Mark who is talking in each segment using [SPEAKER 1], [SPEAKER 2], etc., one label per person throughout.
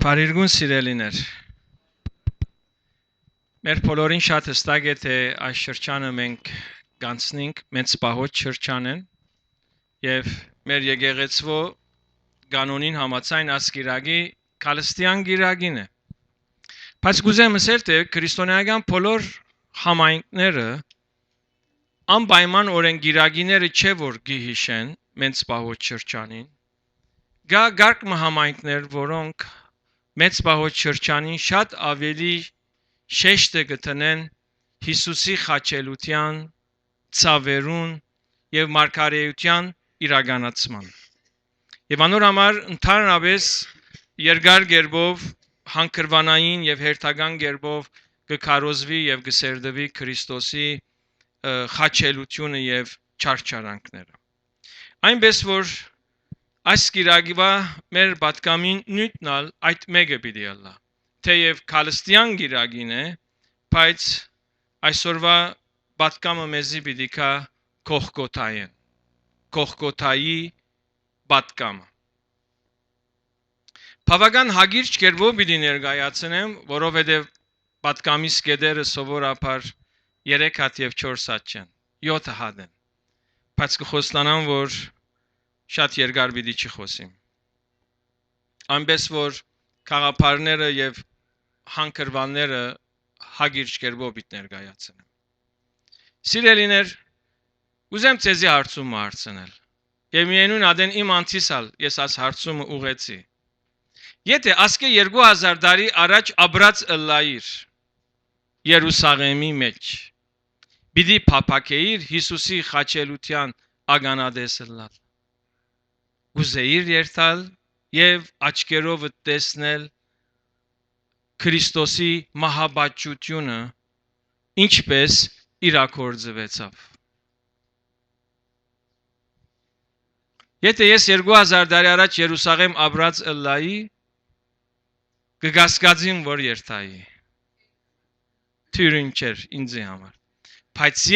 [SPEAKER 1] Փարիգուն սիրելիներ, մեր բոլորին շատ հստակ է, թե այս շրջանը մենք գանցնենք մեծ պահոց շրջանեն և մեր եկեղեցվո կանոնին համաձայն այս գիրագի քալստյան գիրագին է։ Բայց կուզեմ ասել, թե քրիստոնեական բոլոր համայնքները անպայման օրեն գիրագիները չէ որ գիհիշեն մեծ պահոց շրջանին։ Գա գարկ համայնքներ, որոնք մեծ պահոց շրջանին շատ ավելի շեշտը գտնեն Հիսուսի խաչելության, ցավերուն և մարգարեության իրականացման։ Եվ անոր համար ընդհանրապես երկար գերբով հանգրվանային և հերթական գերբով կքարոզվի և կսերդվի Քրիստոսի խաչելությունը և չարչարանքները։ Այնպես որ այս գիրագիվա մեր պատկամին նույննալ այդ մեկը պիտի ալա, թեև քալստյան գիրագին է, բայց այսօրվա պատկամը մեզի պիտի կա Գողգոթային, Գողգոթայի պատկամը։ Բավական հագիրճ կերպով պիտի ներկայացնեմ, որովհետև պատկամիս կետերը սովորաբար 3 հատ և 4 հատ չեն, 7 հատ են, բայց կխոստանամ, որ շատ երկար պիտի չխոսիմ։ Այնպես որ խաղապարները և հանգրվանները հագիրճ կերպով պիտի ներկայացնեմ։ Սիրելիներ, ուզեմ ձեզի հարցումը հարցնել, և միևնույն ադեն իմ անցիսալ ես այս հարցումը ուղեցի։ Եթե ասկե 2000 տարի առաջ ապրած ըլլայիր Երուսաղեմի մեջ, պիտի փափաքեիր Հիսուսի խաչելության ականատես ըլլալ, ուզեիր երթալ և աչքերով տեսնել Քրիստոսի մահապատժությունը ինչպես իրագործվեցավ։ Եթե ես 2000 տարի առաջ Երուսաղեմ ապրած ըլլայի, կգասկածեմ, որ երթայի։ Թյուրին չէր ինձի համար։ Բայց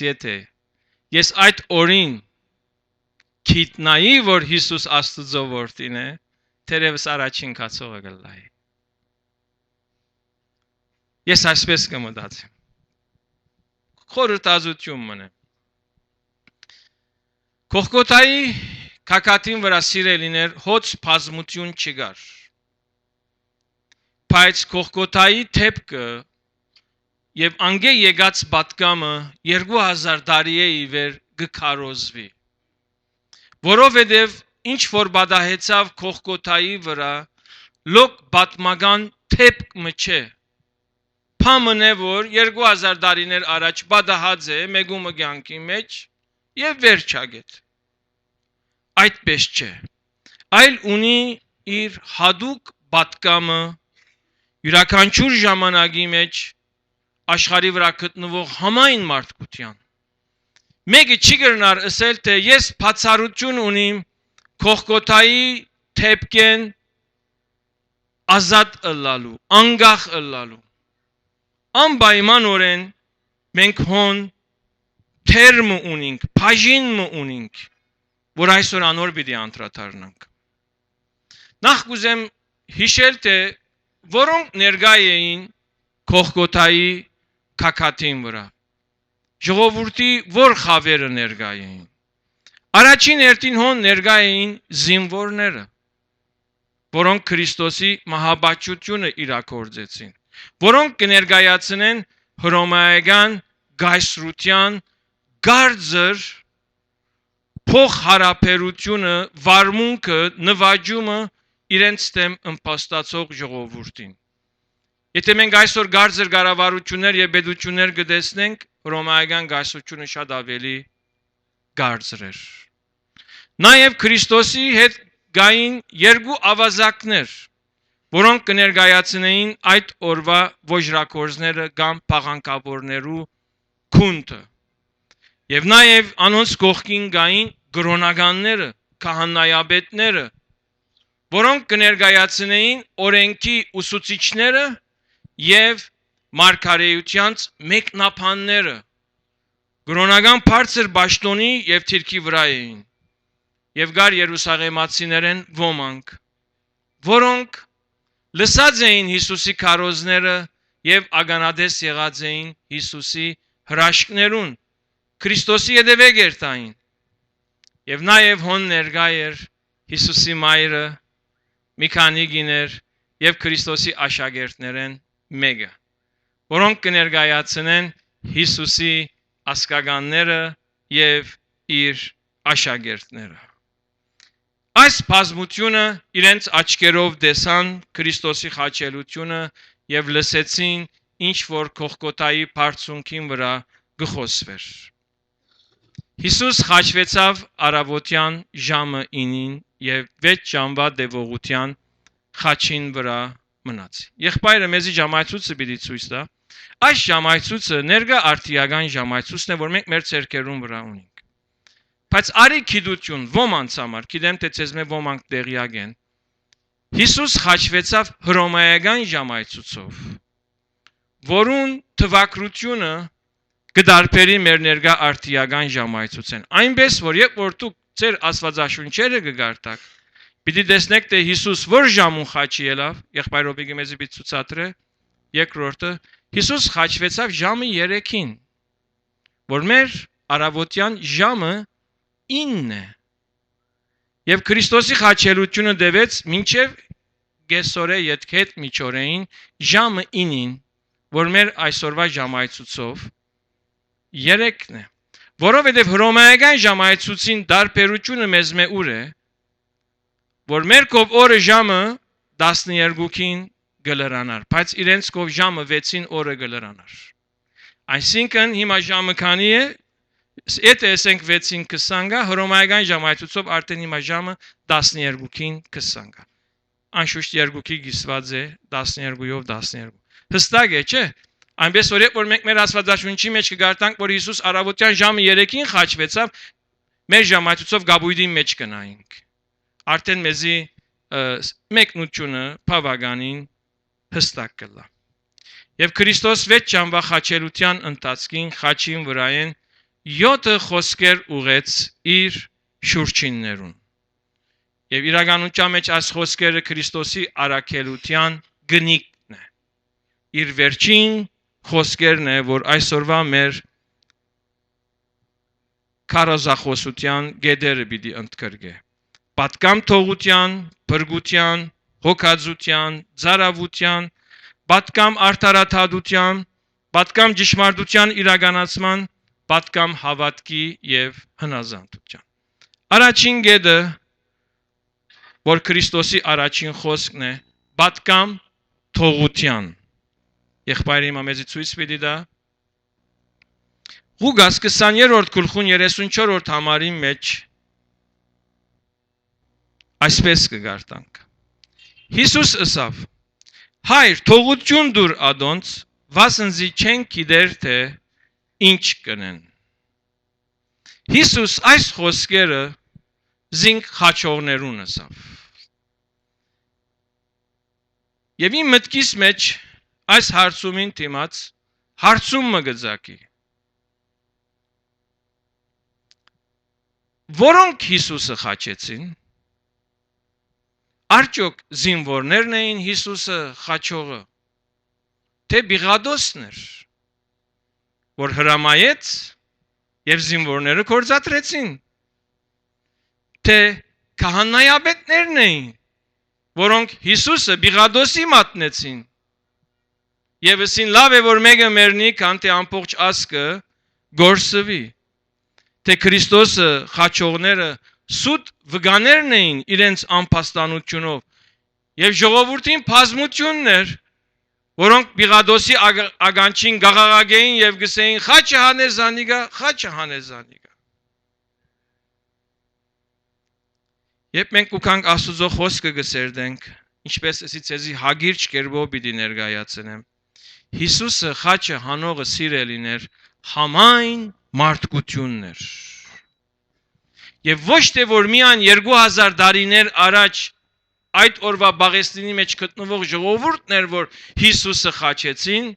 [SPEAKER 1] եթե ես այդ օրին գիտնայի, որ Հիսուս Աստծո որդին է, թերևս առաջին կացողը կլայի։ Ես այսպես կմտածեմ։ Խորհրդածություն մնեմ։ Գողգոթայի քակաթին վրա սիրելիներ հոց բազմություն չկար։ Բայց Գողգոթայի դեպքը և անգե եկած պատկամը 2000 տարի է ի վեր կքարոզվի։ Որովհետև ինչ որ պատահեցավ Գողգոթայի վրա լոկ պատմական դեպքը չէ։ Փամն է, որ 2000 տարիներ առաջ պատահած է մեկումը կյանքի մեջ և վերջագետ։ Այդպես չէ, այլ ունի իր հատուկ պատկամը յուրաքանչյուր ժամանակի մեջ աշխարհի վրա գտնվող համայն մարդկության։ Մեկը չի կրնար ասել, թե ես բացառություն ունիմ Գողգոթայի դեպքեն ազատ ըլլալու, անկախ ըլլալու։ Անպայմանորեն մենք հոն թերմը ունենք, բաժինը ունենք, որ այսօր անոր պիտի անդրադառնանք։ Նախ կուզեմ հիշել, թե որոնք ներկա էին Գողգոթայի քակաթին վրա։ Ժողովրդի որ խավերը ներկա էին։ Առաջին հերթին հոն ներկա էին զինվորները, որոնք Քրիստոսի մահապատժությունը իրագործեցին, որոնք կներկայացնեն հռոմեական կայսրության գարձր փոխհարաբերությունը, վարմունքը, նվաճումը իրենց դեմ ըմբաստացող ժողովրդին։ Եթե մենք այսօր գարձր կառավարություններ և պետություններ կտեսնենք, հռոմեական կայսրությունը շատ ավելի գարձր էր։ Նաև Քրիստոսի հետ կային երկու ավազակներ, որոնք կներկայացնեին այդ օրվա ոճրագործները կամ փաղանգավորներու քունթը։ Եվ նաև անոնց կողքին կային կրոնականները, քահանայապետները, որոնք կներկայացնեին օրենքի ուսուցիչները և մարգարեության մեկնաբանները, կրոնական բարձր պաշտոնի և թիրքի վրա էին, և կար երուսաղեմացիներեն ոմանք, որոնք լսած էին Հիսուսի քարոզները եւ ագանադես եղած էին Հիսուսի հրաշքներուն, Քրիստոսի հետևեգեր տային։ Եվ նաեւ հոն ներկա էր Հիսուսի մայրը, մի քանի գիներ եւ Քրիստոսի աշակերտներեն մեկը, որոնք կներկայացնեն Հիսուսի ասկագանները եւ իր աշակերտները։ Այս բազմությունը իրենց աչքերով տեսան Քրիստոսի խաչելությունը եւ լսեցին ինչ որ Գողգոթայի բարձունքին վրա գխոսվեր։ Հիսուս խաչվեցավ առավոտյան ժամը 9-ին եւ 6 ժամվա դեպողության խաչին վրա մնաց։ Եղբայրը մեզի ժամայցուցը պիտի ցույց տա։ Այս ժամայցուցը ներկա արդիական ժամայցուցն է, որ մենք մեր ցերկերուն վրա ունենք։ Բայց արի գիտություն ոմանց համար, գիտեմ թե ցեզ մե ոմանք տեղյակ են։ Հիսուս խաչվեցավ հռոմեական ժամայցուցով, որուն թվակրությունը կդարբերի մեր ներկա արդիական ժամայցուցեն։ Այնպես որ երբ որ դուք ձեր աստվածաշունչերը կգարտակ, պիտի տեսնեք թե Հիսուս որ ժամուն խաչի ելավ, եղբայրոբիգը մեզի պիտի ցուցադրե, երկրորդը Հիսուս խաչվեցավ ժամը 3-ին, որ մեր առավոտյան ժամը 9 է։ Եվ Քրիստոսի խաչելությունը դեվեց մինչև գեսորե յետքետ միջորեին ժամը 9-ին, որ մեր այսօրվա ժամայցուցով 3-ն է։ Որովհետև հռոմեական ժամայցուցին դարբերությունը մեզ մե ուր է, որ մեր կով օրը ժամը 12-ին գլրանար, բայց իրենց կով ժամը 6-ին օրը գլրանար։ Այսինքն հիմա ժամը քանի է, եթե ասենք 6-ին 20 գա, հռոմեական ժամայցուցով արդեն հիմա ժամը 12-ին 20 գա։ Անշուշտ երկուքի գիսված է 12-ով 12։ Հստակ է, չէ՞։ Այնպես որ մենք մեր աստվածաշունչի մեջ կգարտանք, որ Հիսուս առավոտյան ժամը 3-ին խաչվեցավ, մեր ժամայցուցով գաբույդի մեջ կնայինք։ Արդեն մեզի մեկնությունը բավականին հստակ կլա։ Եվ Քրիստոս 6 ժամվա խաչելության ընթացքին խաչին վրայեն 7 խոսքեր ուղեց իր շուրջիններուն։ Եվ իրականության մեջ այս խոսքերը Քրիստոսի առաքելության գնիկն է։ Իր վերջին խոսքերն է, որ այսօրվա մեր քարոզախոսության գեդերը պիտի ընդգրկե։ Պատկամ թողության, բրգության, հոգածության, ծարավության, պատկամ արդարադատության, պատկամ ճշմարտության իրականացման, պատկամ հավատքի եւ հնազանդության։ Առաջին գեդը, որ Քրիստոսի առաջին խոսքն է, պատկամ թողության։ Եղբայրը հիմա մեզի ցույց պիտի տա։ Ղուկաս 20-րդ գլխուն 34-րդ համարի մեջ այսպես կգարտանք։ Հիսուս ըսավ. Հայր, թողություն դուր ադոնց, վասնզի չեն գիտեր թե ինչ կնեն։ Հիսուս այս խոսքերը զինք խաչողներուն ըսավ։ Եվ իմ մտքիս մեջ այս հարցումին թիմաց հարցում մը գծակի։ Որոնք Հիսուսը խաչեցին, արդյոք զինվորներն էին Հիսուսը խաչողը, թե Բիղադոսն էր, որ հրամայեց և զինվորները կործատրեցին, թե քահանայապետներն էին, որոնք Հիսուսը Բիղադոսի մատնեցին, և ասին լավ է, որ մեկը մեռնի, քան թե ամբողջ ազգը գործվի, թե Քրիստոսը խաչողները սուտ վկաներն էին իրենց անփաստանությունով եւ ժողովրդին բազմությունն էր, որոնք Բիղադոսի ագանչին գաղաղագեին եւ գսեին խաչը հաներ զանիգա, խաչը հաներ զանիգա։ Երբ մենք ուքանք Աստուծո խոսքը գսերդենք, ինչպես ասի ցեզի հագիրճ կերպով պիտի ներկայացնեմ, Հիսուսը խաչը հանողը սիրելիներ համայն մարդկությունն էր։ Եվ ոչ թե որ միան 2000 տարիներ առաջ այդ օրվա Բաղեստինի մեջ գտնվող ժողովուրդն էր, որ Հիսուսը խաչեցին,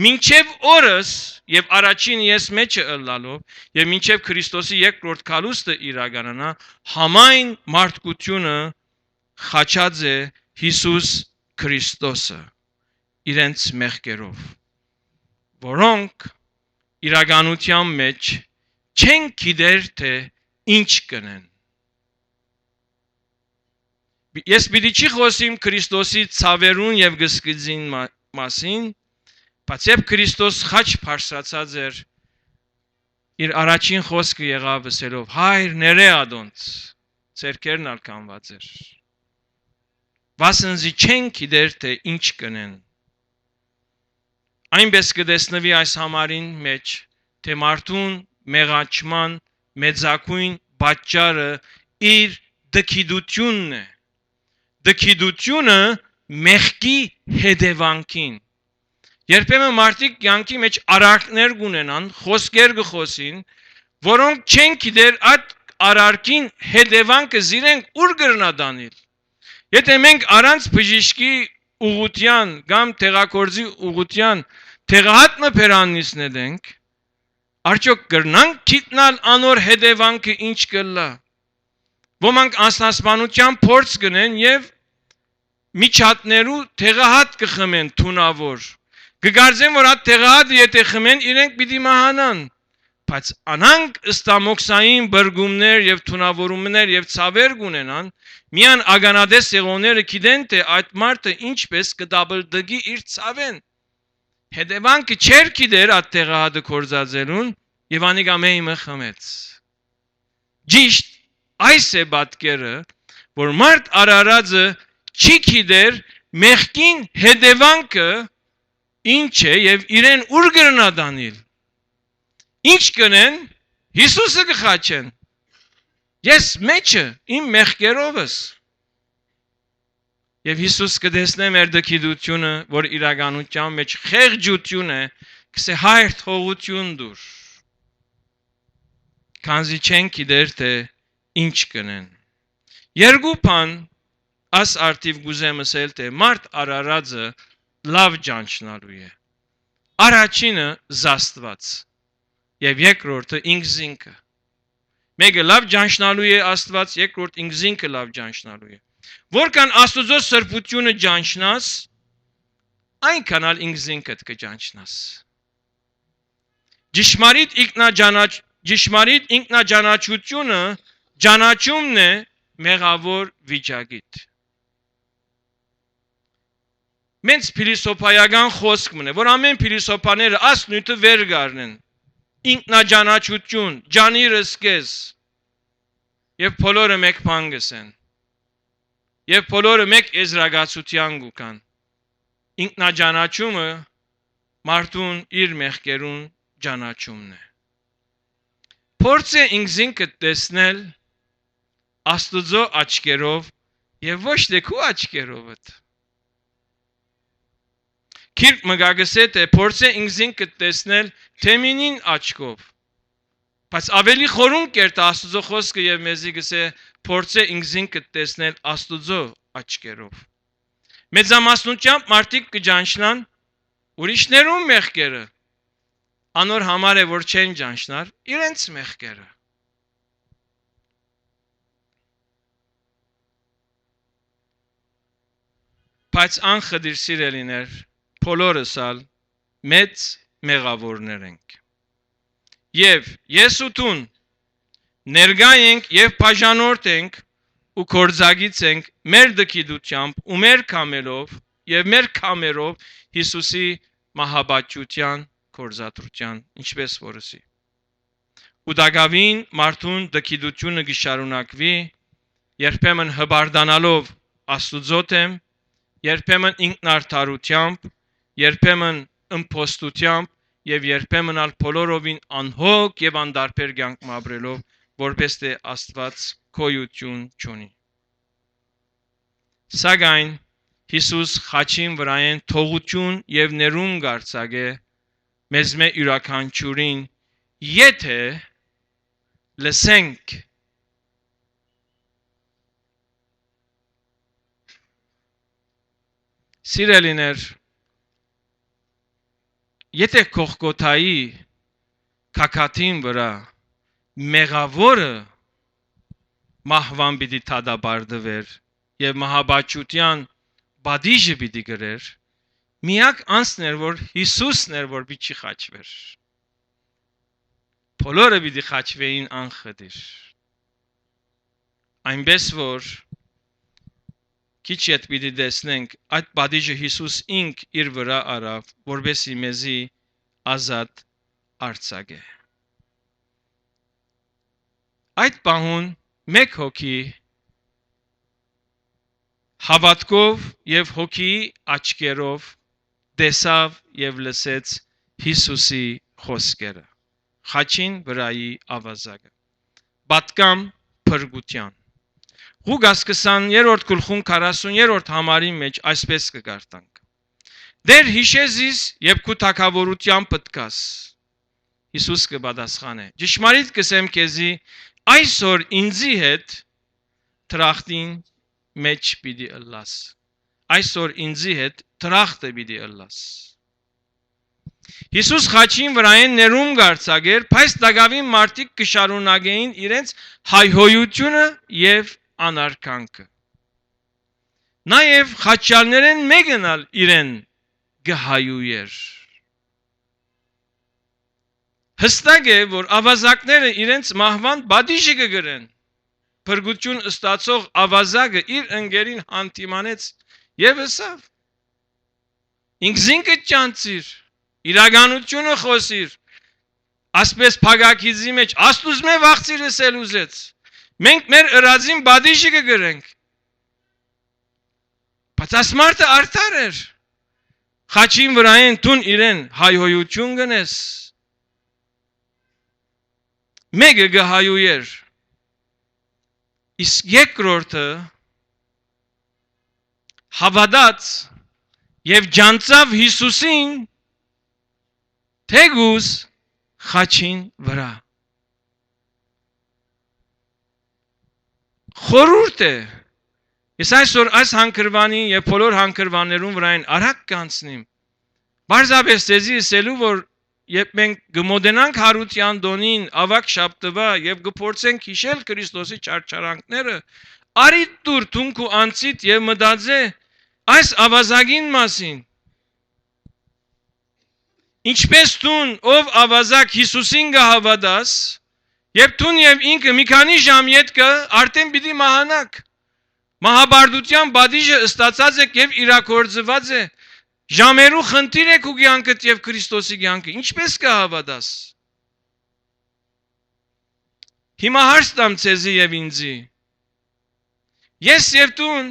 [SPEAKER 1] մինչև օրս եւ առաջին ես մեջը ըլլալով եւ մինչև Քրիստոսի երկրորդ քալուստը իրականանա, համայն մարդկությունը խաչած է Հիսուս Քրիստոսը իրենց մեղքերով, որոնք իրականության մեջ չեն գիտեր թե ինչ կնեն։ Ես պիտի չի խոսիմ Քրիստոսի ցավերուն եւ գսկիզին մասին, բայց երբ Քրիստոս խաչ բարձրացած էր, իր առաջին խոսքը եղավ ասելով. «Հայր, ներե ադոնց», ցերկերն ալկանված էր։ Վասնզի չեն գիտեր թե ինչ կնեն։ Այնպես կտեսնվի այս համարին մեջ, թե մարդուն մեղաչման մեծակույն պատճառը իր դքիդությունն է։ Դքիդությունը մեղքի հետևանքին։ Երբեմն մարդիկ կյանքի մեջ արարքներ կունենան, խոսքեր կխոսին, որոնք չեն գիտեր այդ արարքին հետևանքը զիրենք ուր կրնա դանել։ Եթե մենք առանց բժիշկի ուղղության կամ տեղակորձի ուղղության տեղահատը փերանիսնենք, արդյոք կրնանք գիտնալ անոր հետևանքը ինչ կլա։ Ոմանք անսնասպանության փորձ կնեն եւ միջատներու տեղահատ կխմեն թունավոր։ Կգարձեն, որ այդ տեղահատը եթե խմեն, իրենք պիտի մահանան։ Բայց անանք ստամոքսային բրգումներ եւ թունավորումներ եւ ցավեր կունենան, միան ագանադես եղողները գիտեն, թե այդ մարդը ինչպես կդաբլդգի իր ցավեն։ Հետևանքը չեր գիտեր այդ տեղահատը կորզածելուն եւ անիկա մեյմը խմեց։ Ճիշտ այս է պատկերը, որ մարդ արարածը չի գիտեր մեղքին հետևանքը ինչ է եւ իրեն ուր կրնա դանել։ Ինչ կնեն, Հիսուսը կխաչեն։ Ես մեջը իմ մեղքերովս։ Եվ Հիսուս կտեսնե մեր դքիդությունը, որ իրականության մեջ խեղճություն է, կսե հայր թողություն դուր։ Քանզի չեն գիտեր թե ինչ կնեն։ Երկու բան աս արդիվ գուզեմ ասել, թե մարդ արարածը լավ ճանչնալու է։ Առաջինը զաստված եւ երկրորդը ինքզինքը։ Մեկը լավ ճանչնալու է Աստված, երկրորդ ինքզինքը լավ ճանչնալու է։ Որքան Աստուծո սրբությունը ճանչնաս, այնքան ալ ինքզինքդ կճանչնաս։ Ճշմարիտ ինքնաճանաչությունը ճանաչումն է մեղավոր վիճակիդ։ Մենք փիլիսոփայական խոսք մնե, որ ամեն փիլիսոփաները ասնույթը վեր գարնեն։ Ինքնաճանաչություն, ջանիրս կես։ Եվ բոլորը մեկ բան գսեն։ Եվ բոլորը մեկ եզրակացության գուքան։ Ինքնաճանաչումը մարդուն իր մեղքերուն ճանաչումն է։ Փորձ է ինքզինքդ տեսնել Աստուծո աչքերով եւ ոչ թե քո աչքերովդ։ Քիրք մգագսե թե փորձ է ինքզինքդ տեսնել թեմինին աչքով։ Բայց ավելի խորուն կերտ Աստուծո խոսքը եւ մեզի գսե փորձ է ինքզինքդ տեսնել Աստուծո աչքերով։ Մեծամասնությամբ մարդիկ կճանչնան ուրիշներուն մեղքերը։ Անոր համար է որ չեն ճանչնար իրենց մեղքերը։ Բայց անխդիր սիրելիներ, բոլորս ալ մեծ մեղավորներ ենք։ Եվ ես ու տուն ներկա ենք եւ բաժանորդ ենք ու կորձագից ենք մեր դքիդությամբ ու մեր կամելով եւ մեր կամերով Հիսուսի մահաբաճության կորզատրության, ինչպես որսի։ Ու դակավին մարդուն դքիդությունը գշարունակվի, երբեմն հբարդանալով Աստուծո դեմ, երբեմն ինքնարդարությամբ, երբեմն ըմփոստությամբ եւ երբեմն ալ բոլորովին անհոգ եւ անդարբեր կյանք ապրելով, որպես թե Աստված գոյություն չունի։ Սակայն Հիսուս խաչին վրայեն թողություն եւ ներում գարցագե մեզ մե յուրաքանչյուրին, եթե լսենք Սիրելիներ, եթե Կողգոթայի քաքաթին վրա մեղավորը մահվան պիտի թադաբարդվեր եւ մահաբաճության բադիժը պիտի գրեր, միակ անձն էր, որ Հիսուսն էր, որ պիտի խաչվեր։ Բոլորը պիտի խաչվեին անխտիր։ Այնպես որ քիչ ետ պիտի տեսնենք այդ բադիժը Հիսուս ինք իր վրա արավ, որբեսի մեզի ազատ արձակե։ Այդ պահուն մեկ հոգի հավատքով եւ հոգի աչքերով տեսավ եւ լսեց Հիսուսի խոսքերը։ Խաչին վրայի ավազակը։ Պատկամ փրկության։ Ղուկաս 20-րդ գլխում 40-րդ համարի մեջ այսպես կգարտանք. Դեր հիշեզիս եւ քու թակավորության պտկաս։ Հիսուս կպատասխանե. Ճշմարիտ կսեմ քեզի, այսօր ինձի հետ տրախտին մեջ պիտի ըլլաս։ Այսօր ինձի հետ տրախտը պիտի ըլլաս։ Հիսուս խաչին վրային ներում գարցակեր, բայց դակավին մարդիկ կշարունակեին իրենց հայհոյությունը եւ անարգանքը։ Նաեւ խաչյալներեն մեկն ալ իրեն գհայույեր։ Հստակ է, որ ավազակները իրենց մահվան բադիժը կգրեն։ Փրկություն ստացող ավազակը իր ընկերին հանդիմանեց եւ ասավ. Ինքզինքը ճանցիր, իրականությունը խոսիր, ասպես փագակիզի մեջ աստուծմե վախցիր ասել ուզեց, մենք մեր ըրածին բադիժը կգրենք, բայց ասմարտը արդար էր, խաչին վրային տուն իրեն հայհոյություն գնես, մեկը գհայույեր, իսկ երկրորդը հավատաց եւ ջանցավ Հիսուսին թեգուս խաչին վրա։ Խորհուրդ է։ Ես այսօր այս հանգրվանի եւ բոլոր հանգրվաններուն վրային արագ կանցնիմ։ Բարձրապես դեզի ասելու, որ երբ մենք գմոդենանք հարության դոնին ավակ շաբթվա եւ գփորձենք հիշել Քրիստոսի չարչարանքները, արի դուր թունք ու անցիդ եւ մտածե այս ավազակին մասին։ Ինչպես տուն ով ավազակ Հիսուսին գհավատաս, եւ տուն եւ ինքը մի քանի ժամ յետքը արդեն պիտի մահանաք։ Մահաբարդության բադիժը ստացած է եւ իրակորձված է։ Ժամերու խնդիր եք ու կյանքդ եւ Քրիստոսի կյանքը, ինչպես կհավատաս։ Հիմա հարց տամ ցեզի եւ ինձի։ Ես եւ տուն,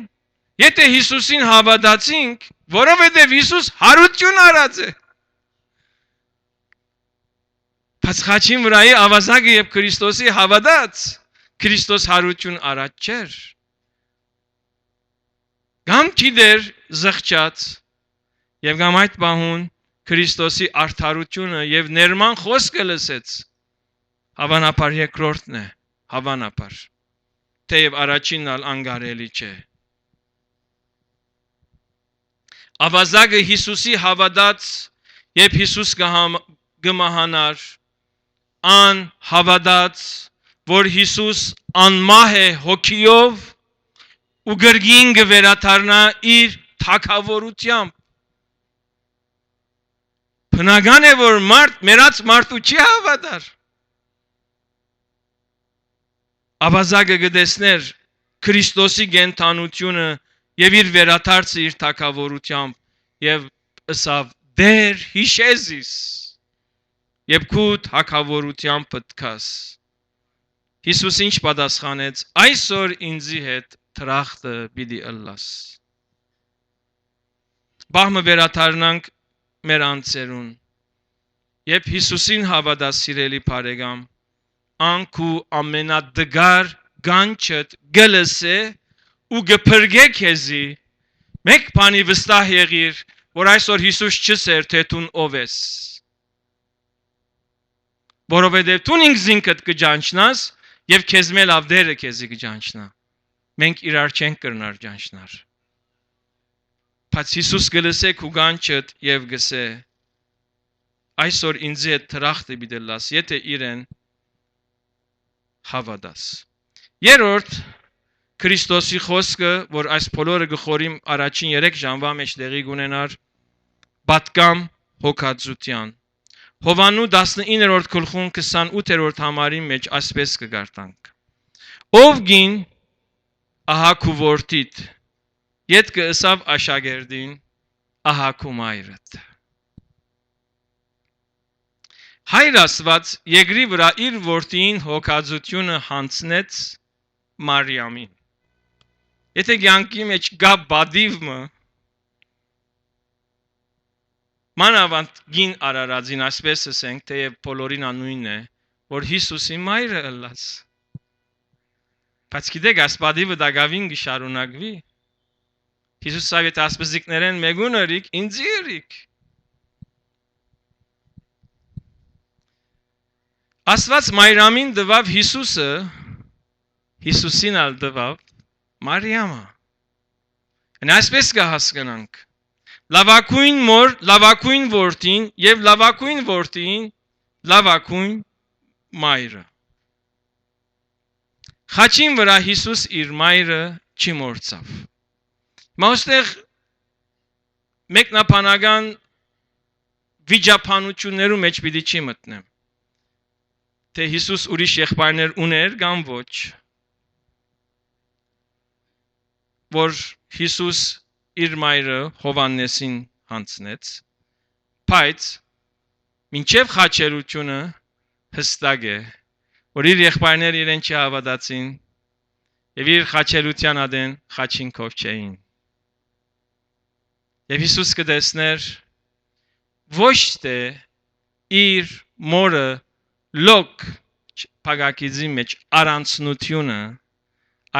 [SPEAKER 1] եթե Հիսուսին հավատացինք, որովհետեւ Հիսուս հարություն արած է։ Բայց խաչին վրայի ավազակը եւ Քրիստոսի հավատաց, Քրիստոս հարություն արած չէր։ Գամ քիդեր զղջած եւ գամ այդ բահուն Քրիստոսի արդարությունը եւ ներման խոսքը լսեց։ Հավանաբար երկրորդն է, հավանաբար։ Թեև առաջինն ալ անգարելի չէ։ Ավազակը Հիսուսի հավատաց եւ Հիսուս գմահանար, ան հավատաց, որ Հիսուս անմահ է հոգիով ու գրգին գվերաթարնա իր թակավորությամբ։ Բնական է, որ մերած մարդու չի հավատար։ Ավազակը գտեսներ Քրիստոսի գենթանությունը եւ իր վերաթարցը իր թակավորությամբ եւ ըսավ դեր հիշեզիս եւ քու թակավորությամբ պտկաս։ Հիսուս ինչ պատասխանեց. այսօր ինձի հետ տրախտը պիտի ըլլաս։ Բահմը վերաթարնանք մեր անձերուն։ Երբ Հիսուսին հավատաս սիրելի բարեկամ, անքու ամենադգար գանչդ գլսե ու գփրկե քեզի, մեկ բանի վստահ եղիր, որ այսօր Հիսուս չսեր թե տուն ով ես։ Որովհետև տուն ինքզինքդ կջանչնաս եւ քեզ մել ավդերը քեզի կջանչնա։ Մենք իրար չենք կրնար ջանչնար։ Բայց Հիսուս գլսե քու գանչդ եւ գսե այսօր ինձի հետ տրախտը պիտի լաս, եթե իրեն հավատաս։ Երրորդ Քրիստոսի խոսքը, որ այս բոլորը գխորիմ առաջին 3 ժամվա մեջ տեղի կունենար պատկամ հոգածության։ Հովաննու 19-րդ գլխում 28-րդ համարի մեջ այսպես կգարտանք. Ով գին ահա քու որդիդ, ետքը ըսավ աշակերտին, ահա քու մայրդ։ Հայր Աստված երկրի վրա իր որդին հոգածությունը հանձնեց Մարիամին։ Եթե կյանքի մեջ գա բադիվը մանավանդ գին արարածին այսպես ասենք, թեև բոլորին անույնն է, որ Հիսուսի մայրը ըլլաց։ Բայց գիտեք, այս բադիվը դակավին կշարունակվի։ Հիսուս սավետ ասպզիկներեն մեգուն ըրիք, ինձի ըրիք։ Աստված Մարիամին դվավ Հիսուսը, Հիսուսին ալ դվավ Մարիամը։ Այսպես կհասկանանք։ Լավակույն մոր, լավակույն որդին եւ լավակույն որդին, լավակույն մայրը։ Խաչին վրա Հիսուս իր մայրը չի մորցավ։ Մոստեղ մեկնաբանական վիճապանություններու մեջ պիտի չի մտնեմ։ Թե Հիսուս ուրիշ եղբայրներ ուներ կամ ոչ։ Որ Հիսուս իր մայրը Հովաննեսին հանձնեց, բայց մինչև խաչելությունը հստակ է, որ իր եղբայրները իրեն չհավատացին եւ իր խաչելության ադեն խաչին կովչեին։ Եվ Հիսուս կտեսներ ոչ թե իր մորը լոկ փագակիզի մեջ առանցնությունը,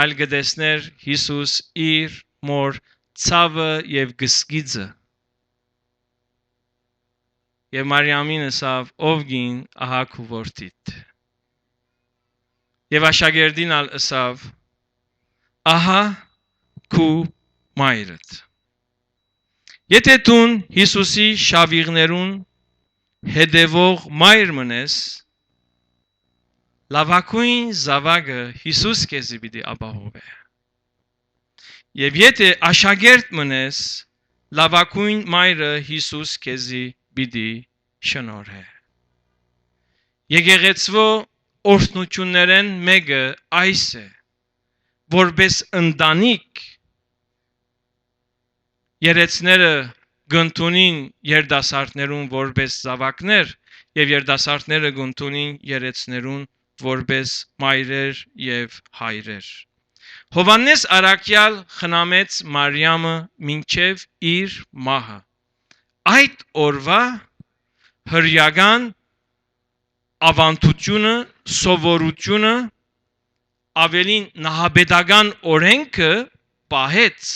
[SPEAKER 1] այլ կտեսներ Հիսուս իր մոր ցավը եւ գսկիծը։ Եվ Մարիամին ասավ ով գին ահա քու որդիդ։ Եվ աշակերտին ալ ասավ ահա քու մայրդ։ Եթե դուն Հիսուսի շավիղներուն հետևող մայր մնես, լավակույն զավակը Հիսուս քեզի պիտի ապահովե։ Եվ եթե աշակերտ մնես, լավակույն մայրը Հիսուս քեզի պիտի շնորհե։ Եկեղեցվո օրհնություններեն մեկը այս է, որպես ընտանիք երեցները գտնունին երդասարտներուն որպես զավակներ եւ երդասարտները գտնունին երեցներուն որպես մայրեր եւ հայրեր։ Հովաննես Արաքյալ խնամեց Մարիամը մինչև իր մահը։ Այդ օրվա հրյական ավանդությունը, սովորությունը ավելին նահաբեդական օրենքը պահեց,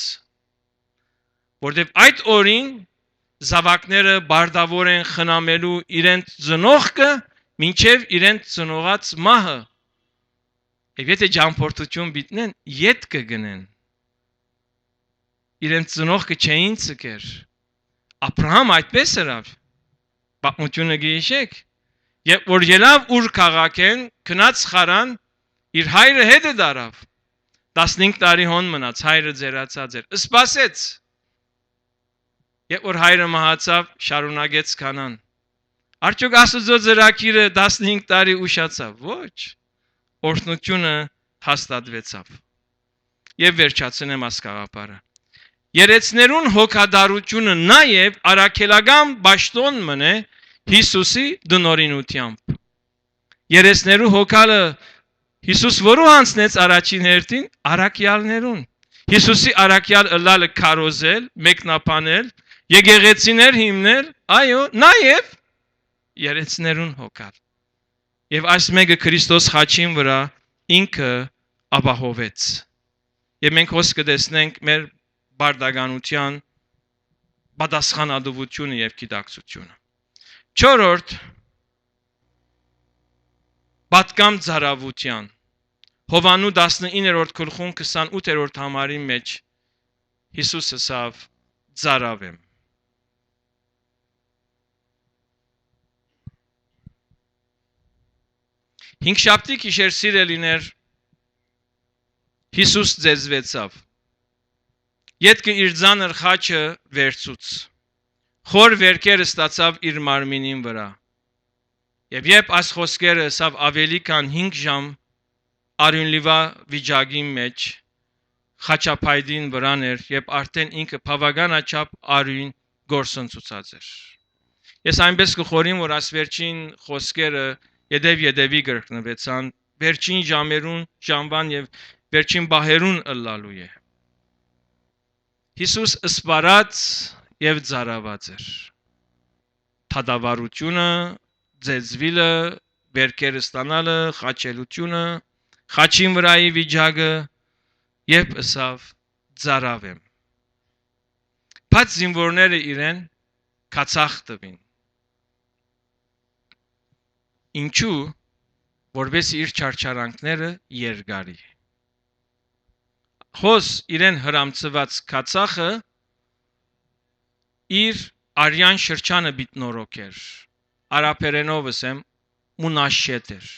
[SPEAKER 1] որտեղ այդ օրին զավակները բարդավոր են խնամելու իրենց ծնողքը մինչև իրենց ծնողած մահը։ Եվ եթե ճամփորդություն բիտնեն, ետ կգնեն։ Իրենց ծնողքը չէին ցկեր։ Աբրահամ այդպես էր։ Պատմությունը գիշեք։ Եվ որ ելավ ուր քաղաքեն, քնած խարան, իր հայրը հետը դարավ։ 15 տարի հոն մնաց, հայրը ձերացած էր։ Սպասեց։ Եվ որ հայրը մահացավ, շարունակեց կանան։ Արդյոք Աստծո ծրագիրը 15 տարի ուշացավ։ Ոչ։ Օրհնությունը հաստատվեցավ։ Եվ վերջացնեմ ասկաղապարը։ Երեցներուն հոգադարությունը նաև արաքելական ճաշտոն մնե Հիսուսի դնորինությամբ։ Երեցներու հոգալը Հիսուս որու հանձնեց առաջին հերթին արաքյալներուն։ Հիսուսի արաքյալ ըլլալը քարոզել, մեկնաբանել, եկեղեցիներ հիմնել, այո, նաև երեցներուն հոգալ։ Եվ այս մեկը Քրիստոս խաչին վրա ինքը ապահովեց։ Եվ մենք հոս կտեսնենք մեր բարդականության պատասխանատվությունը եւ գիտակցությունը։ 4-րդ պատկամ ծարավության Հովաննու 19-րդ գլխում 28-րդ համարի մեջ Հիսուս ասավ ծարավեմ։ Հինգշաբթի գիշեր սիրելիներ Հիսուս ձեզվեցավ։ Ետքը իր ձանր խաչը վերցուց։ Խոր վերքերը ստացավ իր մարմինին վրա։ Եվ երբ այս խոսքերը ասավ ավելի քան 5 ժամ արյունլիվա վիճակի մեջ խաչապայդին վրան էր, երբ արդեն ինքը բավականաչափ արյուն գործընծուցած էր։ Ես այնպես կխորին, որ այս վերջին խոսքերը յետևի գրկնվեցան, վերջին ժամվան եւ վերջին բահերուն ըլլալու է։ Հիսուս սպարած եւ ծարաված էր։ Թադավարությունը, ձեզվիլը, վերքերը ստանալը, խաչելությունը, խաչին վրայի վիճակը եւ ըսավ ծարավեմ։ Բայց զինվորները իրեն կացախ տվին։ Ինչու, որովհետեւ իր չարչարանքները երկարի։ Հոս իրեն հրամցված կացախը իր արյան շրջանը բիտնորոք էր։ Արաբերենով ասեմ մունաշետ էր։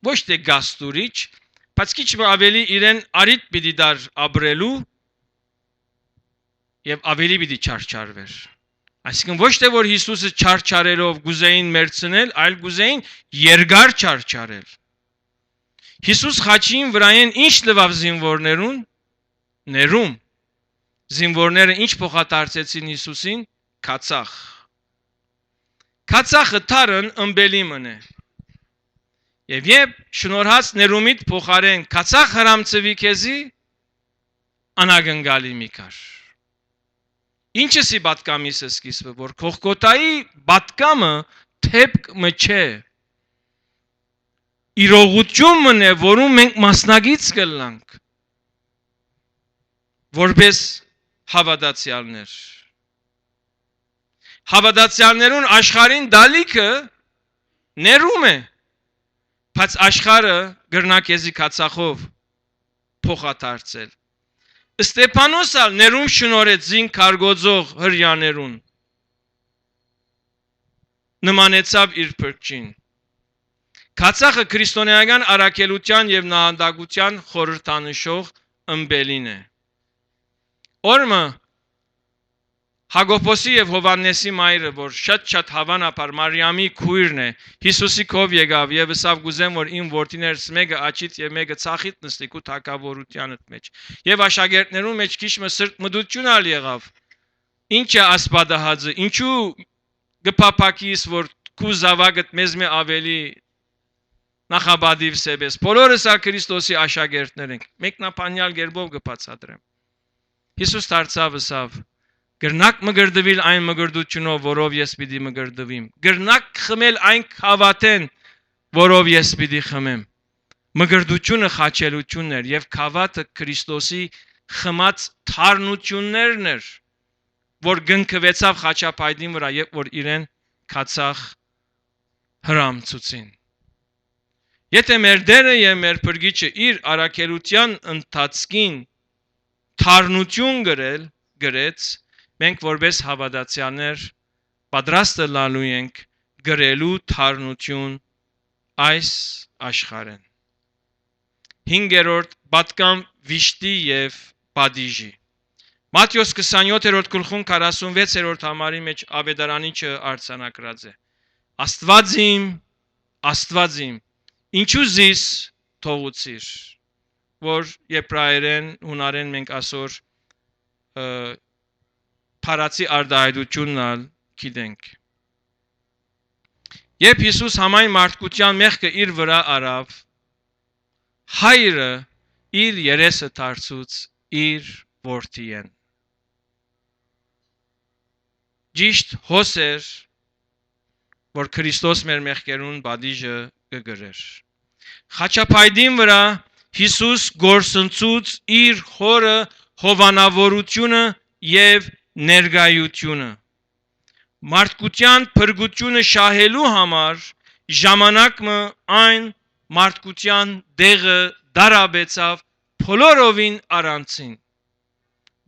[SPEAKER 1] Ոչ թե գաստուրիչ, բայց քիչ ավելի իրեն արիտ պիտի դար ապրելու եւ ավելի պիտի չարչարվեր։ Այսինքն ոչ թե որ Հիսուսը չարչարելով գուզեին մերցնել, այլ գուզեին երկար չարչարել։ Հիսուս խաչին վրայեն ինչ լվավ զինվորներուն, ներում։ Զինվորները ինչ փոխադարձեցին Հիսուսին, կացախ։ Կացախը թարն ըմբելի մնե։ Եվ երբ շնորհած ներումիդ փոխարեն կացախ հրամցվի քեզի, անագնգալի մի կար։ Ինչսի պատկամիսը սկիզբը, որ Քողգոթայի պատկամը թեփք մը չէ։ Իրողություն է, որում մենք մասնագից կլանք, որպես հավատացյալներ։ Հավատացյալներուն աշխարհին դալիքը ներում է, բայց աշխարհը գրնակեզի կացախով փոխադարձել։ Ստեփանոսալ ներում շնորհեց զին քարգոծող հրյաներուն։ Նմանեցավ իր փրկչին։ Կացախը քրիստոնեական առաքելության եւ նահանդակության խորհրդանշող ըմբելին է։ Օրմը Հակոբոսի եւ Հովաննեսի մայրը, որ շատ հավանաբար Մարիամի քույրն է, Հիսուսի կով եկավ եւ ասավ գուզեմ որ իմ որդիներս մեկը աչից եւ մեկը ցախիտ նստի քու թակավորությանդ մեջ։ Եվ աշակերտներուն մեջ քիչ մը սրտ մդություն ալ եղավ։ Ինչ է ասպատահածը, ինչու գփապակիս որ քու զավակդ մեզ մե ավելի նախաբադիվ սեբես։ Բոլորս ա Քրիստոսի աշակերտներ ենք։ Մեկնաբանյալ գերբով կբացատրեմ։ Հիսուս դարձավ ասավ Գրնակ մգրդվիլ այն մգրդությունով, որով ես պիտի մգրդվիմ։ Գրնակ խմել այն հավատեն, որով ես պիտի խմեմ։ Մգրդությունը խաչելությունն էր եւ հավատը Քրիստոսի խմած թարնություններն էր, որ գնկվեցավ խաչապայդին վրա եւ որ իրեն կացախ հրամցուցին։ Եթե մեր դերը եւ մեր փրկիչը իր առաքելության ընթացքին թարնություն գրեց, մենք որպես հավատացյալներ պատրաստ լալու ենք գրելու թարնություն այս աշխարհեն։ 5-րդ պատգամ վիշտի եւ պատիժի։ Մատթեոս 27-րդ գլխում 46-րդ համարի մեջ ավետարանիչը արձանագրած է։ Աստված իմ, ինչու զիս թողուցիր, որ եբրայերեն, հունարեն մենք ասոր Փարացի արդահայտությունն ալ գիտենք։ Երբ Հիսուս համայն մարդկության մեղքը իր վրա արավ, հայրը իր երեսը դարձուց իր որդիեն։ Ճիշտ հոսեր, որ Քրիստոս մեր մեղքերուն պատիժը կգրեր։ Խաչապայդին վրա Հիսուս գործընծուց իր հորը հովանավորությունը եւ ներգայությունը մարդկության փրկությունը շահելու համար ժամանակը այն մարդկության դեղը դարաբեցավ բոլորովին առանցին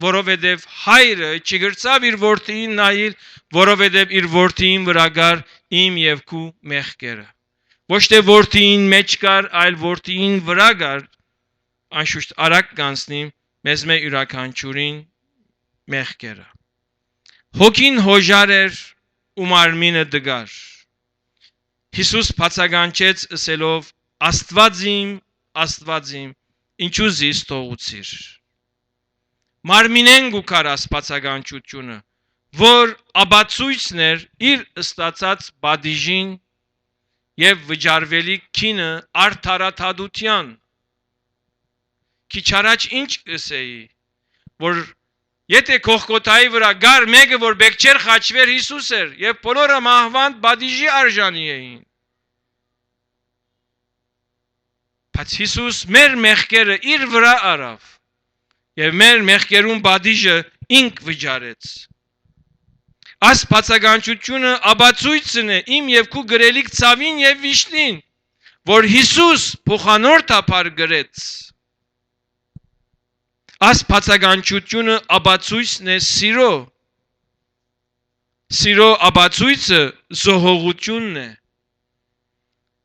[SPEAKER 1] որովհետև հայրը չգրծավ իր որդին նայել որովհետև իր որդին վրա գար իմ եւ քու մեղքերը ոչ թե որդին մեջ գար այլ որդին վրա գար անշուշտ արագ կանցնի մեզ մե յուրաքանչյուրին մեղքերը։ Հոգին հոժար էր ու մարմինը դգար։ Հիսուս բացականչեց ասելով. Աստված իմ, ինչու զիս թողուցիր։ Մարմինեն գուքար բացականչությունը, որ աբացույցն էր իր ստացած բադիժին եւ վճարվելի քինը արդարադատության։ Քիչ առաջ ինչ ասեի, որ եթե Գողգոթայի վրա գար մեկը, որ բեկչեր խաչվեր Հիսուս էր եւ բոլորը մահվան բադիժի արժանի էին։ Բայց Հիսուս մեր մեղքերը իր վրա առավ եւ մեր մեղքերուն բադիժը ինք վճարեց։ Այս բացականչությունը աբացույցն է իմ եւ քու գրելիք ցավին եւ վիշտին, որ Հիսուս փոխանորդապար գրեց։ Այս բացականչությունը աբացույցն է սիրո աբացույցը զոհողությունն է։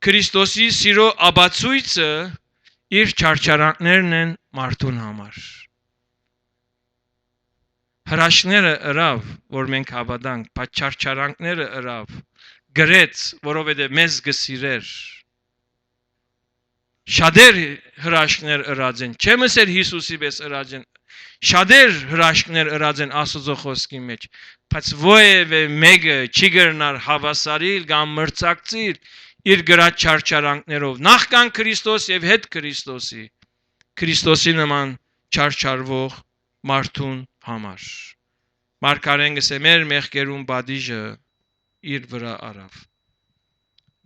[SPEAKER 1] Քրիստոսի սիրո աբացույցը իր չարչարանքներն են մարդուն համար։ Հրաշքները ըրավ, որ մենք հավատանք, բայց չարչարանքները ըրավ, գրեց, որովհետև մեզ գսիրեր։ Շատեր հրաշքներ ըրած են, չեմ ասել Հիսուսի պես ըրած են, շատեր հրաշքներ ըրած են Աստծո խոսքի մեջ, բայց ովևէ մեկը չի գնար հավասարիլ կամ մրցակցիլ իր գրած չարչարանքներով, նախքան Քրիստոս եւ հետ Քրիստոսի նման չարչարվող մարդուն համար։ Մարգարեն գսե մեր մեղքերուն բադիժը իր վրա առավ։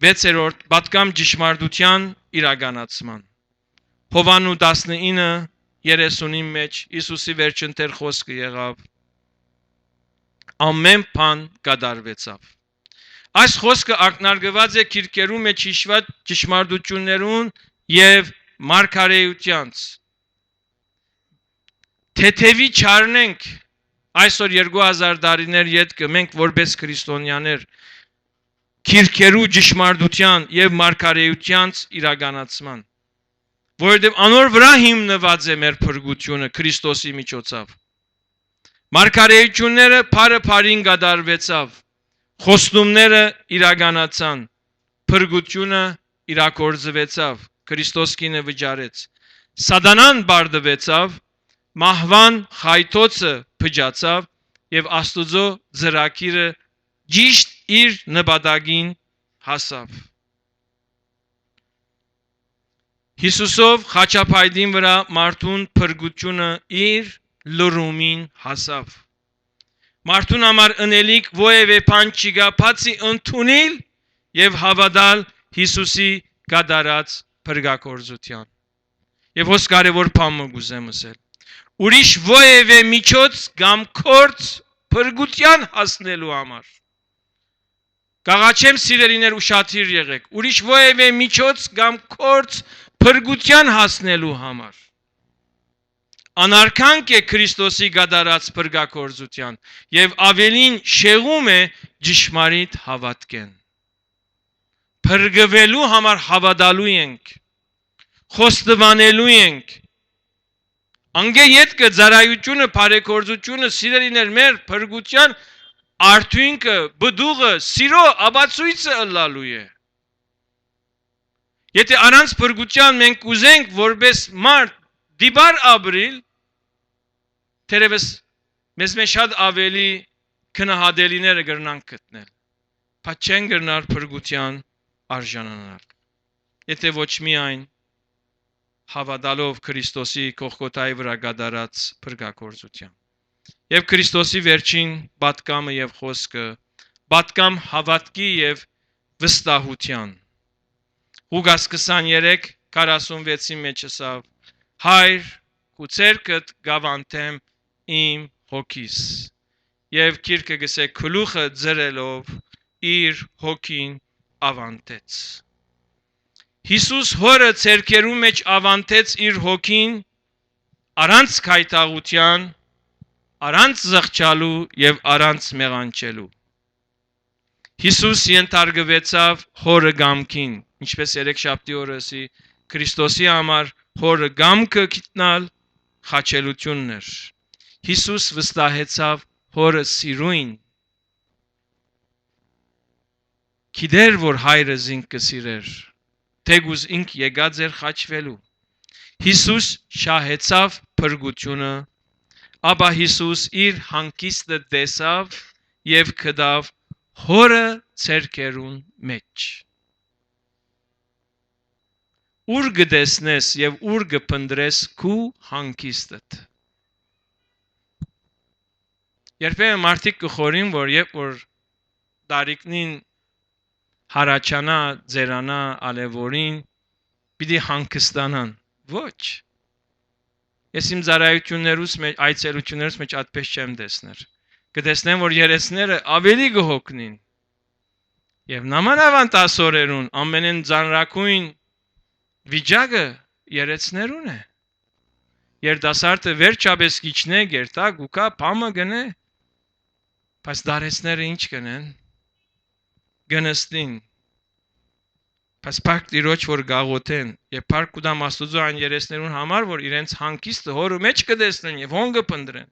[SPEAKER 1] 6-րդ պատգամ ճշմարտության իրականացման։ Հովանու 19:30-ի մեջ Հիսուսի վերջնտեր խոսքը եղավ. ամեն բան կատարվեցավ։ Այս խոսքը ակնարկված է քիրքերու մեջ հիշված ճշմարտություններուն եւ մարգարեությանց։ Թեթևի չառնենք այսօր 2000 տարիներ յետքը մենք որպես քրիստոնյաներ քիրքերու ճշմարտության եւ մարգարեությանց իրականացման, որովհետեւ անոր վրա հիմնված է մեր փրկությունը Քրիստոսի միջոցով։ Մարգարեությունները փարը փարին կատարվեցավ, խոստումները իրականացան, փրկությունը իրագործվեցավ, Քրիստոս կինը վճարեց, Սատանան բարդվեցավ, մահվան խայթոցը փճացավ եւ Աստուծո ծրագիրը ճիշտ իր նպատակին հասավ։ Հիսուսով խաչապայտին վրա մարդուն փրկությունը իր լրումին հասավ։ Մարդուն համար ընելիք ովևէ բան չկա բացի ընդունել եւ հավատալ Հիսուսի կատարած փրկագործության։ Եվ ո՞ս կարևոր բան կուզեմ ասել։ Ուրիշ ովևէ միջոց կամ կորց փրկության հասնելու համար։ Կաղաչեմ սիրելիներ ուշադիր եղեք։ Ուրիշ ովևէ միջոց կամ կորց փրկության հասնելու համար։ Անարքանք է Քրիստոսի կատարած փրկագործության եւ ավելին շեղում է ճշմարիտ հավատքեն։ Փրկվելու համար հավատալու ենք, խոստովանելու ենք։ Անգե յետքը ծառայությունը, բարեգործությունը սիրելիներ մեր փրկության արդյունքը, բդուղը, սիրո աբացույցը ըլլալու է։ Եթե առանց փրկության մենք ուզենք որպես մարդ դիբար ապրիլ, թերևս մեզ մեջ շատ ավելի քնահատելիները կգրնանք գտնել, բայց չեն կգրնար փրկության արժանանալ։ Եթե ոչ միայն հավատալով Քրիստոսի Գողգոթայի վրա կատարած փրկագործության։ Եվ Քրիստոսի վերջին պատգամը եւ խոսքը, պատգամ հավատքի եւ վստահության։ Ղուկաս 23:46-ի մեջ ասավ. Հայր, քու ցերկդ գավանտեմ իմ հոգիս։ Եվ քիրքը գսե քլուխը ձրելով իր հոգին ավանտեց։ Հիսուս հորը ցերկերու մեջ ավանտեց իր հոգին առանց քայթաղության, առանց զղջալու եւ առանց մեղանչելու։ Հիսուս ենթարկվեցավ հորը գամքին, ինչպես երեքշաբթի օրը ասի, Քրիստոսի համար հորը գամքը գիտնալ խաչելությունն էր։ Հիսուս վստահեցավ հորը սիրույն։ Գիտեր, որ հայրը զինք կսիրեր, թեգուզ ինք եկած էր խաչվելու։ Հիսուս շահեցավ փրկությունը, ապա Հիսուս իր հանգիստը տեսավ եւ գտավ հորը ցերկերուն մեջ։ Ուր գտեսնես եւ ուր կփնտրես քու հանգիստդ։ Երբեմն մարդիկ կխորին, որ երբ որ տարիքնին հարաճանա, ձերանա, ալևորին, պիտի հանգստանան։ Ոչ։ Ես իմ ծառայություններուց մեջ, այցելություններուց մեջ այդպես չեմ տեսներ։ Կտեսնեմ, որ երեսները ավելի կհոգնին։ Եվ նամանավանդ ասորերուն ամենեն ծանրակույն վիճակը երեցներուն է։ Երիտասարդը վերջապես կիչնե, գերտա, գուկա, փամը գնե։ Բայց դարեցները ինչ կնեն։ Գնստին։ Բայց փառք Տիրոջ, որ գաղութեն, եւ փառք կուտամ Աստուծո այն երեսներուն համար, որ իրենց հանգիստը հորը մեջ կտեսնեն եւ հոն կփնտրեն։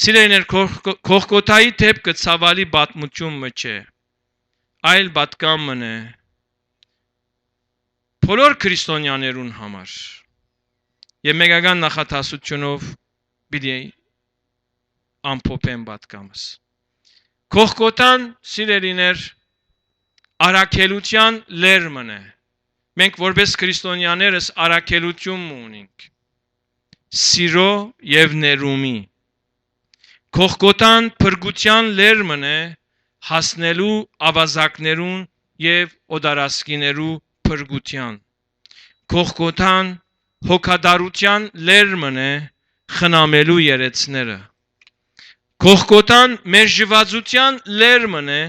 [SPEAKER 1] Սիրելիներ, Քողկոթայի դեպքը ցավալի պատմություն չէ, այլ պատկամն է բոլոր քրիստոնյաներուն համար։ Եվ մեգական նախատասությունով պիտի ամփոփեմ պատկամս։ Քողկոթան, սիրելիներ, արաքելության լերմն է։ Մենք որպես քրիստոնյաներս արաքելություն ունենք։ Սիրո եւ ներումի։ Քողկոթան փրկության լերմն է հասնելու ավազակներուն եւ օդարասկիներու փրկության։ Քողկոթան հոգադարության լերմն է խնամելու երեցները։ Քողկոթան մեր ժվածության լերմն է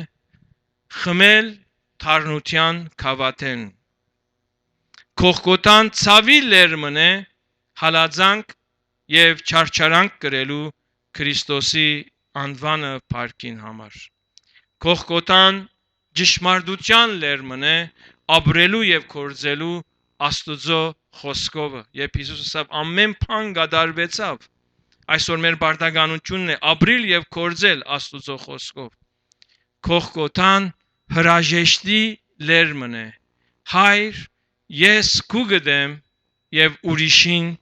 [SPEAKER 1] խմել թարնության քավաթեն։ Քողկոթան ցավի լերմն է հալածանք եւ չարչարանք կրելու Քրիստոսի անվանը փառքին համար։ Քողկոթան ճշմարտության լերմն է ապրելու եւ կործելու Աստուծո խոսքով։ Երբ Հիսուսը ասավ ամեն բան կդարվեցավ, այսօր մեր բարդականությունն է ապրիլ եւ կործել Աստուծո խոսքով։ Քողկոթան հրաժեշտի լերմն է։ Հայր, ես քու գդեմ եւ ուրիշին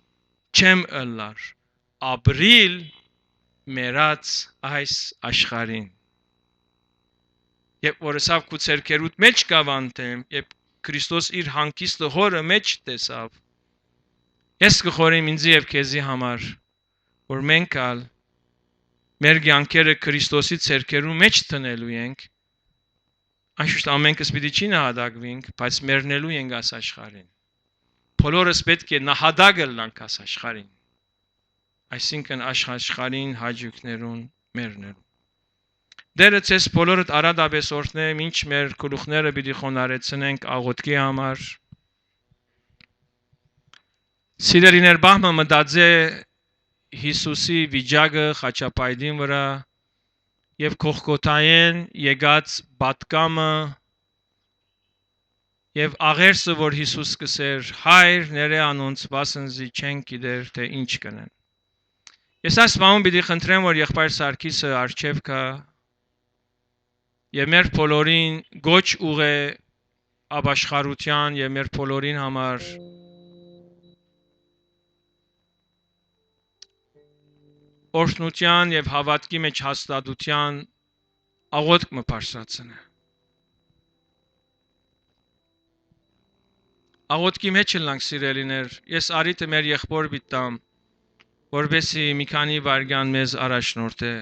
[SPEAKER 1] չեմ ըլլար։ Ապրիլ մերած այս աշխարհին։ Երբ որ ասավ քու ցերկերուտ մեջ կավանտեմ, երբ Քրիստոս իր հանգիստը հորը մեջ տեսավ, ես կխորեմ ինձ եւ քեզի համար, որ մենք ալ մեր կյանքերը Քրիստոսի ցերկերու մեջ տնելու ենք, անշուշտ ամենքս պիտի չի նահատակվենք, բայց մեռնելու ենք այս աշխարհին։ Բոլորս պետք է նահատակ ելնանք այս աշխարհին։ Այսինքն աշխարհին հաջողներուն մեռնելու։ Դերը ցես բոլորդ արադաբես օրտնե, ինչ մեր գլուխները պիտի խոնարեցնենք աղոթքի համար։ Սիրելիներ, բահմը մտածե Հիսուսի վիճակը խաչապայտին վրա եւ Քողկոթային եկած պատկամը եւ աղերսը, որ Հիսուս կսեր, հայր ները անոնց վասնզի չեն գիտեր, թե ինչ կնեն։ Ես այս բանում պիտի խնդրեմ, որ եղբայր Սարգիսը արչեւ կա եւ մեր բոլորին գոչ ուղե ապաշխարության եւ մեր բոլորին համար օրհնության եւ հավատքի մեջ հաստատության աղոթք մը բարձրացնե։ Աղոթքի մեջ լանք սիրելիներ, ես արիթը մեր եղբոր բիտամ, որբեսի մի քանի վարգան մեզ առաջնորդե։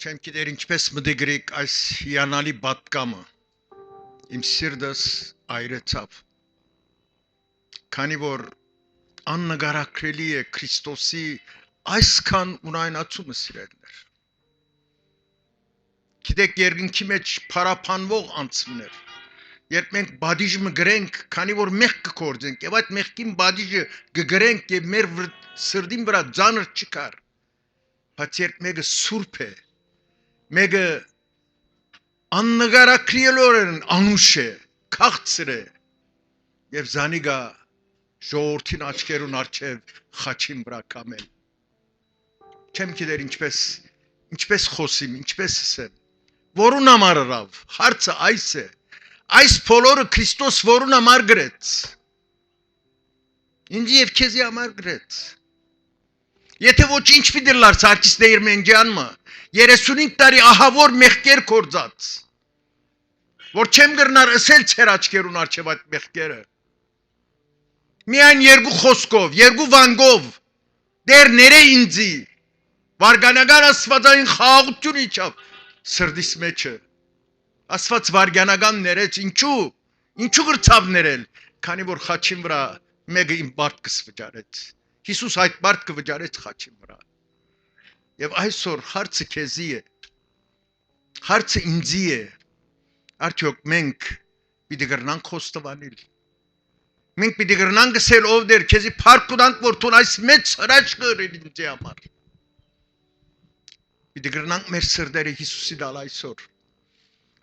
[SPEAKER 2] Չեմ գիտեր ինչպես մտեգրիկ այս հիանալի պատկամը իմ սիրտս այրեցավ քանի որ աննկարագրելի է Քրիստոսի այսքան ունայնացումը սիրելիներ գիտեք երկնքի մեջ փարապանվող անձներ երբ մենք բադիժը գրենք, քանի որ մեղք կգործենք, եւ այդ մեղքին բադիժը կգրենք եւ մեր սրդին վրա ձանր չկար, բայց երբ մեկը սուրբ է, մեկը աննկարագրելիորեն անուշ է, քաղցր է, եւ զանիգա ժողովրդին աչքերուն առջև խաչին վրա կամել։ Չեմ գիտեր ինչպես խոսիմ, ինչպես ասեմ, որուն համար ռավ, հարցը այս է, այս բոլորը Քրիստոս որուն համար գրեց, ինձ եւ քեզի համար գրեց։ Եթե ոչ ինչ պիտի լար Սարգիսն Երմենջյանը 35 տարի ահավոր մեղքեր կործած, որ չեմ գրնար ասել ցեր աչքերուն առջև այդ մեղքերը։ Միայն երկու խոսքով, երկու վանգով, դեր ները ինձի, վարգանական աստվածային խաղաղություն իջավ սրդիս մեջը։ Աստված վարգանական ներեց, ինչու գրծավ ներել, քանի որ խաչին վրա մեկը իմ բարտկս վճարեց, Հիսուս այդ բարտկը վճարեց խաչին վրա, և այսօր հարցը քեզի է, հարցը ինձի է, արդյոք մենք պիտի գրնանք խոստովանել, մենք պիտի գրնանք գսել ով դեր, քեզի փառք կտանք, որ թուն այս մեծ հրաշք կրին ինձի համար, պիտի գրնանք մեր սրտերը Հիսուսի դալ այսօր,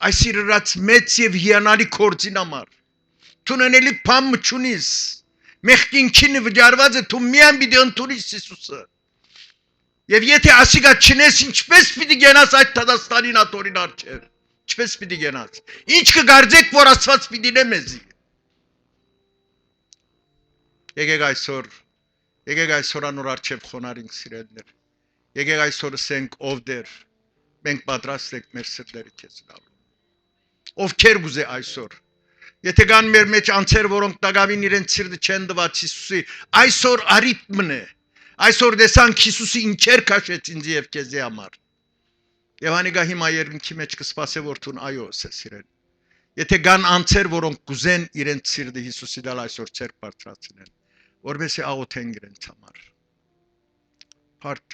[SPEAKER 2] այս իրրած մեծ և հիանալի կործին համար, թունենելի պամ մչունիս, մեղքին քինը վջարված է, թու միան պիտի ընդունիս Հիսուսը, և եթե ասիգա չնես, ինչպես պիտի գենաս այդ Թադաստանին ատորին արջև, ինչպես պիտի գենաս, ինչ կգարձեք, որ ասված պիտի նե մեզի, եկեք այսօր անոր արջև խոնարինք սիրելներ, եկեք այսօր ասենք ով դեր, մենք պատրաստ ենք մեր սրտերը քեզ դալու, ովքեր գուզե այսօր, եթե կան մեր մեջ անձեր, որոնք տագավին իրենց սիրտը չեն տված Հիսուսի, այսօր արիթմն է, այսօր տեսանք Հիսուսի ինչեր քաշեց ինձ եւ քեզի համար։ Եվ անիկա հիմա երկնքի մեջ կսպասե որ թուն այո ասես իրեն։ Եթե կան անձեր, որոնք կուզեն իրենց սիրտը Հիսուսի դալ այսօր ցերկ բարձրացնեն, որովհետեւ աղոթեն իրենց համար։ Փառք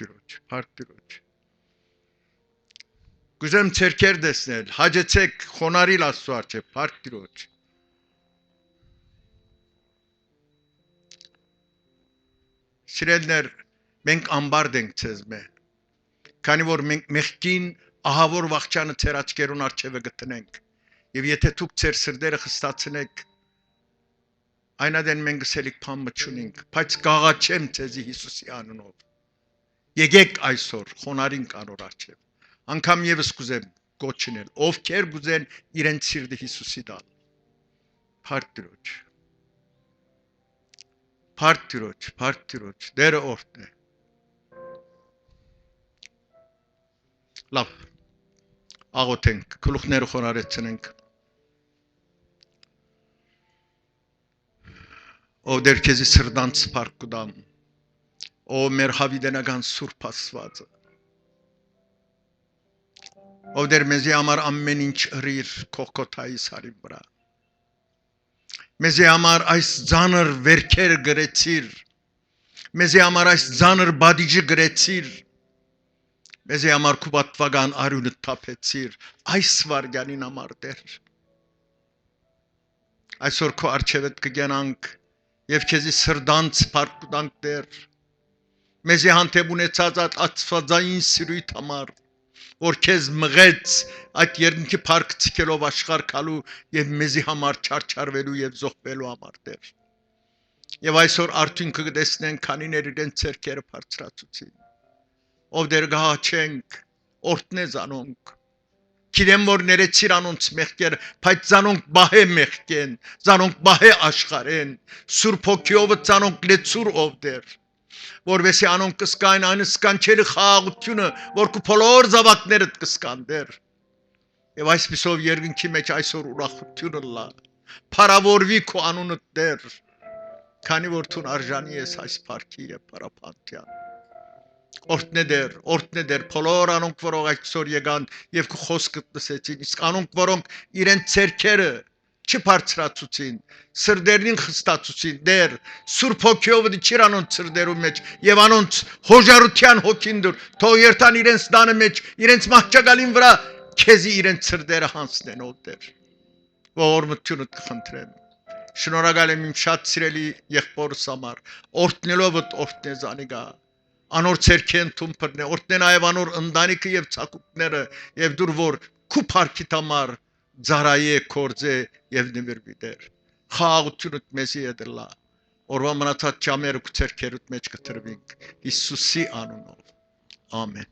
[SPEAKER 2] Գուզեմ ցերկեր դեսնել, հաջեցեք խոնարհիլ Աստծո առջև, փառք Տիրոջ։ Սիրելիներ, մենք ամբարդ ենք ցեզ մե։ Քանի որ մենք մեղքին ահավոր վախճանը ցեր աչքերուն առջև գտնենք։ Եվ եթե դուք ցեր սրտերը խստացնեք, այնադեն մենք գսելիք փամ մչունենք, բայց կաղաչեմ ցեզի Հիսուսի անունով։ Եկեք այսօր խոնարհին կանոր առջև։ Անկամ եւս կուզեմ գոչնել, ովքեր գուզեն իրենց սիրտը Հիսուսի դալ։ Փառք Տիրոջ, դերը օրհն է։ Լավ, աղոթենք, գլուխները խոնարհեցնենք։ Ով դեր քեզի սրտանց փառք կտամ, ով մեր հավիտենական Սուրբ Աստվածը, ով դեր մեզի համար ամեն ինչ ըրիր կողքոթայիս հարի վրա, մեզի համար այս ձանր վերքեր գրեցիր, մեզի համար այս ձանր բադիջը գրեցիր, մեզի համար քու պատվական արյունը թափեցիր, այս վարգանին համար դեր, այսօր քո առջևդ կգենանք և քեզի սրդանց փառք կտանք դեր, մեզի հանդեպ ունեցած աստվածային սիրույթ համար, որ քեզ մղեց այդ երկնքի փառք ցկելով աշխարհ գալու եւ մեզի համար չարչարվելու եւ զոհվելու համար դեր։ Եվ այսօր արդյունքը կտեսնենք, քանիներ իրենց ցերկերը բարձրացուցին։ Ով դեր գահաչենք, օրտնե զանոնք։ Գիտեմ որ ներեցիր անոնց մեղքերը, բայց զանոնք բահե մեղքեն, զանոնք բահե աշխարհեն, Սուրբ Հոգիով զանոնք լեցուր ով դեր։ Որովհետեւ անոնք կսկան այն սկանչելի խաղաղությունը, որ քո բոլոր զավակներդ կսկան դեր։ Եվ այսպիսով երկնքի մեջ այսօր ուրախությունը լա, փառավորվի քո անունը դեր, քանի որ դու արժանի ես այս փառքի եւ պարապանտյան։ Օրտնե դեր, բոլոր անոնք որոնք այսօր եկան եւ քո խոսքը լսեցին, իսկ անոնք որոնք իրենց ցերկերը չբարձրացուցին, սրդերին խստացուցին, դեր, Սուրբ Հոգիով դիչիր անոնց սրդերում մեջ եւ անոնց հոժարության հոգին դուր, թող երթան իրենց տանը մեջ, իրենց մահճակալին վրա քեզի իրենց սրդերը հանցնեն ով դեր, ողորմությունդ կխնդրեմ։ Շնորհակալ եմ իմ շատ սիրելի եղբորս համար, օրտնելովդ օրտնե զանիգա, անոր ցերքեն թումբրնե, օրտնե նաև անոր ընտանիքը եւ ցակուկները եւ դուր որ քու парքիտ համար ծարայե կորձե եւ նվիրվի դեր։ Խաղաղությունդ մեզի եդլա, օրվա մնացած ճամերը ու ցերքերուդ մեջ կտրվինք, Հիսուսի անունով, ամեն։